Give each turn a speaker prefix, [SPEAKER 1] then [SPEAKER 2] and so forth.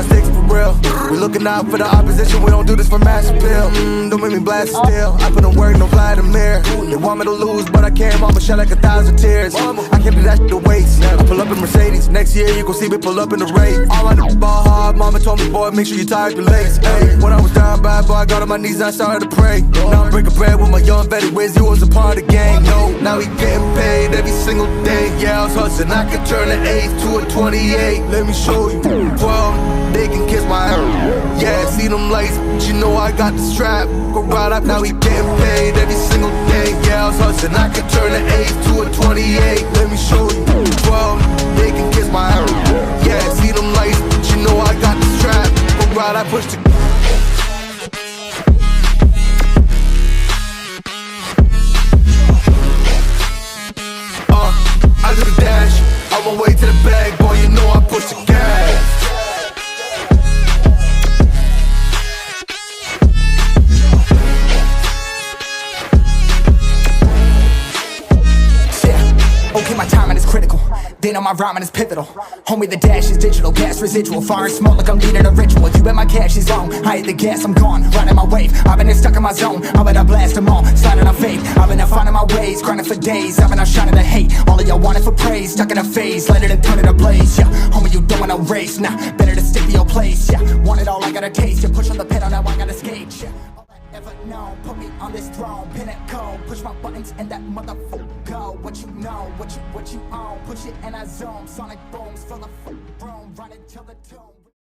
[SPEAKER 1] sticks for real. We looking out for the opposition, we don't do this for mass appeal. Don't make me blast it still. I put in work, no Vladimir. They want me to lose, but I can't. Mama shed like 1,000 tears. I can't do that shit to waste. I pull up in Mercedes. Next year you gon' see me pull up in the race. All I do is ball hard. Mama told me, boy, make sure you tie up your legs. Hey, when I was down bad, boy, I got on my knees and I started to pray. Now I'm breaking bread with my young vet. Where's you was a part of the game? No, now we getting paid every single day. Yeah, I was hustling. I can turn an 8 to a 28. Let me show you. 12, they can kiss my ass. Yeah, see them lights, but you know I got the strap. Go right up, now we getting paid every single day. Yeah, I was hustling. I can turn an 8 to a 28. Let me show you. 12, they can kiss my ass. Yeah, see them lights, but you know I got the strap. Go right, I push the. I do the dash, on my way to the bag, boy, you know I push the gas.
[SPEAKER 2] Okay, my timing is critical. They know my rhyming is pivotal. Homie, the dash is digital, gas residual. Fire and smoke like I'm leading a ritual. You bet my cash is on. I hit the gas, I'm gone. Riding my wave. I've been stuck in my zone. I bet I blast them all. Sliding on faith. I've been out finding my ways. Grinding for days. I've been out shining the hate. All of y'all wanted for praise. Stuck in a phase. Light it and turn it ablaze. Yeah, homie, you don't want no race. Nah, better to stick to your place. Yeah, want it all, I gotta taste. You push on the pedal, now I gotta skate. Yeah. Ever known, put me on this throne, pinnacle, push my buttons and that motherfucker go. What you know, what you own, push it and I zoom, sonic booms, fill the room, run it till the tomb.